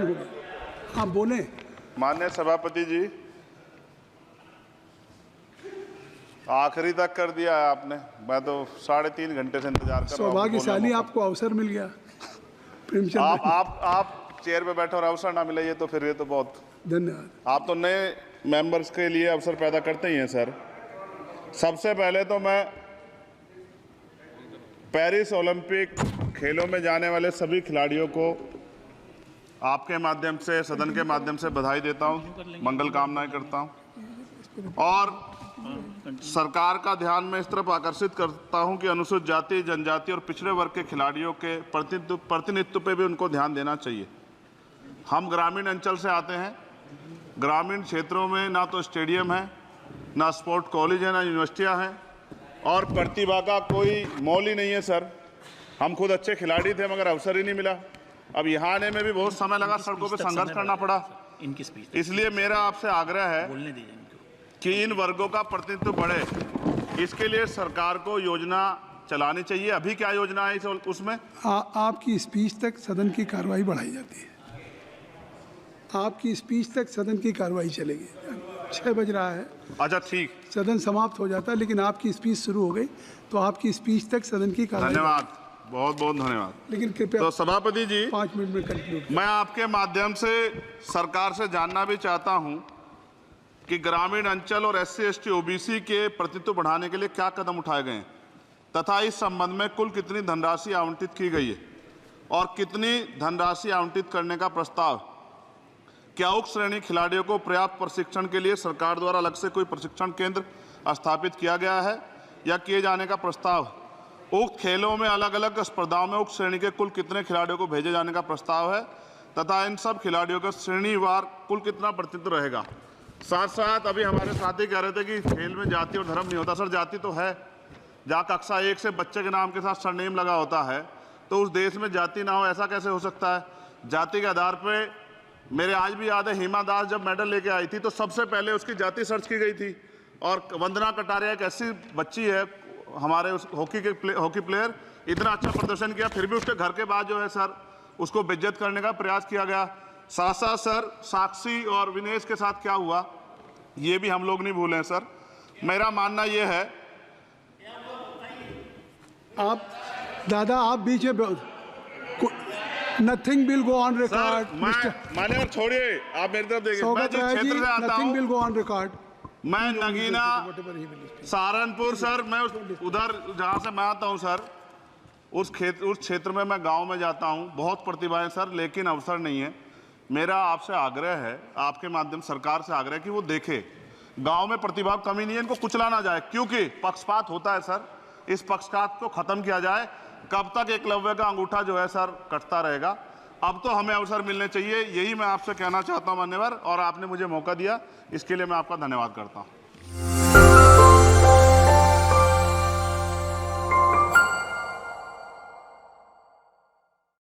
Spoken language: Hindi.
आप बोले। माननीय सभापति जी, आखिरी तक कर दिया है आपने। मैं तो 3.5 घंटे से इंतजार कर रहा हूँ। सौभाग्यशाली आपको अवसर मिल गया। प्रेमचंद आप चेयर पे बैठे और अवसर ना मिले, ये तो फिर ये तो बहुत धन्यवाद। आप तो नए मेंबर्स के लिए अवसर पैदा करते ही हैं सर। सबसे पहले तो मैं पेरिस ओलंपिक खेलों में जाने वाले सभी खिलाड़ियों को आपके माध्यम से, सदन के माध्यम से बधाई देता हूं, मंगल कामनाएं करता हूं और सरकार का ध्यान में इस तरफ आकर्षित करता हूं कि अनुसूचित जाति, जनजाति और पिछड़े वर्ग के खिलाड़ियों के प्रतिनिधित्व पे भी उनको ध्यान देना चाहिए। हम ग्रामीण अंचल से आते हैं। ग्रामीण क्षेत्रों में ना तो स्टेडियम है, ना स्पोर्ट कॉलेज है, ना यूनिवर्सिटियां हैं और प्रतिभा का कोई मोल ही नहीं है सर। हम खुद अच्छे खिलाड़ी थे मगर अवसर ही नहीं मिला। अब यहाँ आने में भी बहुत समय लगा, सड़कों पे संघर्ष करना पड़ा। इसलिए मेरा आपसे आग्रह है कि इन वर्गों का प्रतिनिधित्व बढ़े, इसके लिए सरकार को योजना चलानी चाहिए। अभी क्या योजना है उसमें? आपकी स्पीच तक सदन की कार्रवाई बढ़ाई जाती है। आपकी स्पीच तक सदन की कार्रवाई चलेगी। 6 बज रहा है। अच्छा ठीक, सदन समाप्त हो जाता है, लेकिन आपकी स्पीच शुरू हो गई तो आपकी स्पीच तक सदन की कार्रवाई। धन्यवाद, बहुत बहुत धन्यवाद। लेकिन कृपया तो सभापति जी 5 मिनट में कंक्लूड। मैं आपके माध्यम से सरकार से जानना भी चाहता हूं कि ग्रामीण अंचल और SC, ST, OBC के प्रतिनिधित्व बढ़ाने के लिए क्या कदम उठाए गए हैं तथा इस संबंध में कुल कितनी धनराशि आवंटित की गई है और कितनी धनराशि आवंटित करने का प्रस्ताव। क्या उक्त श्रेणी खिलाड़ियों को पर्याप्त प्रशिक्षण के लिए सरकार द्वारा अलग से कोई प्रशिक्षण केंद्र स्थापित किया गया है या किए जाने का प्रस्ताव। उक्त खेलों में अलग अलग स्पर्धाओं में उक्त श्रेणी के कुल कितने खिलाड़ियों को भेजे जाने का प्रस्ताव है तथा इन सब खिलाड़ियों का श्रेणीवार कुल कितना प्रतिनिधित्व रहेगा। साथ साथ अभी हमारे साथी कह रहे थे कि खेल में जाति और धर्म नहीं होता। सर जाति तो है, जहाँ कक्षा 1 से बच्चे के नाम के साथ सरनेम लगा होता है तो उस देश में जाति ना हो, ऐसा कैसे हो सकता है? जाति के आधार पर मेरे आज भी याद है, हिमा दास जब मेडल लेके आई थी तो सबसे पहले उसकी जाति सर्च की गई थी। और वंदना कटारिया एक ऐसी बच्ची है हमारे उस हॉकी प्लेयर, इतना अच्छा प्रदर्शन किया फिर भी उसके घर के बाद जो है सर उसको बेइज्जत करने का प्रयास किया गया। साथ साथ सर साक्षी और विनेश के साथ क्या हुआ ये भी हम लोग नहीं भूलें सर। मेरा मानना ये है, आप दादा आप बीच में nothing will go on record. माने और छोड़िए, आप मेरी तरफ देखिए। मैं जिस क्षेत्र से आता हूं, nothing will go on record. मैं नगीना सहारनपुर सर, मैं उधर जहाँ से मैं आता हूँ सर उस क्षेत्र में मैं गांव में जाता हूँ। बहुत प्रतिभाएं सर, लेकिन अवसर नहीं है। मेरा आपसे आग्रह है, आपके माध्यम सरकार से आग्रह है कि वो देखे गांव में प्रतिभा कमी नहीं है, इनको कुचला ना जाए क्योंकि पक्षपात होता है सर। इस पक्षपात को खत्म किया जाए। कब तक एकलव्य का अंगूठा जो है सर कटता रहेगा? अब तो हमें अवसर मिलने चाहिए, यही मैं आपसे कहना चाहता हूं मान्यवर, और आपने मुझे मौका दिया इसके लिए मैं आपका धन्यवाद करता हूं।